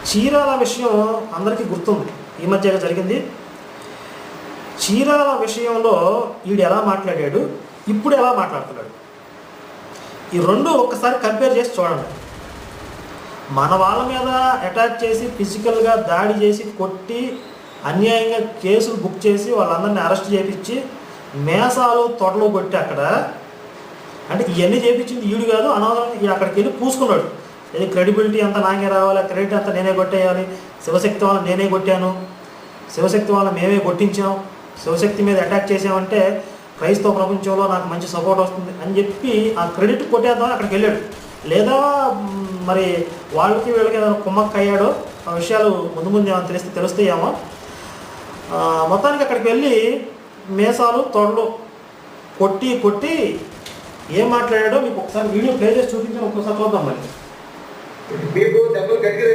చీరాల విషయం అందరికీ గుర్తుంది, ఈ మధ్యగా జరిగింది. చీరాల విషయంలో వీడు ఎలా మాట్లాడాడు, ఇప్పుడు ఎలా మాట్లాడుతున్నాడు, ఈ రెండు ఒక్కసారి కంపేర్ చేసి చూడండి. మన వాళ్ళ మీద అటాక్ చేసి ఫిజికల్గా దాడి చేసి కొట్టి అన్యాయంగా కేసులు బుక్ చేసి వాళ్ళందరినీ అరెస్ట్ చేయించి మేసాలు తొడలు కొట్టి అక్కడ, అంటే ఇవన్నీ చేయించింది ఈడు కాదు, అనవసరంగా అక్కడికి వెళ్ళి పూసుకున్నాడు. ఇది క్రెడిబిలిటీ అంతా నాకే రావాలి, క్రెడిట్ అంతా నేనే కొట్టేయాలి, శివశక్తి వాళ్ళని నేనే కొట్టాను, శివశక్తి వాళ్ళని మేమే కొట్టించాం, శివశక్తి మీద అటాక్ చేసామంటే క్రైస్తవ ప్రపంచంలో నాకు మంచి సపోర్ట్ వస్తుంది అని చెప్పి ఆ క్రెడిట్ కొట్టేద్దామని అక్కడికి వెళ్ళాడు. లేదా మరి వాళ్ళకి వీళ్ళకి ఏదైనా కుమ్మక్క అయ్యాడో ఆ విషయాలు ముందు ముందు ఏమైనా తెలుస్తాయేమో. మొత్తానికి అక్కడికి వెళ్ళి మేసాలు తొడలు కొట్టి ఏం మాట్లాడాడో మీకు ఒకసారి వీడియో ప్లే చేసి చూపించాను, ఒక్కసారి చూద్దాం. మరి మీకు దెబ్బలు గట్టిగా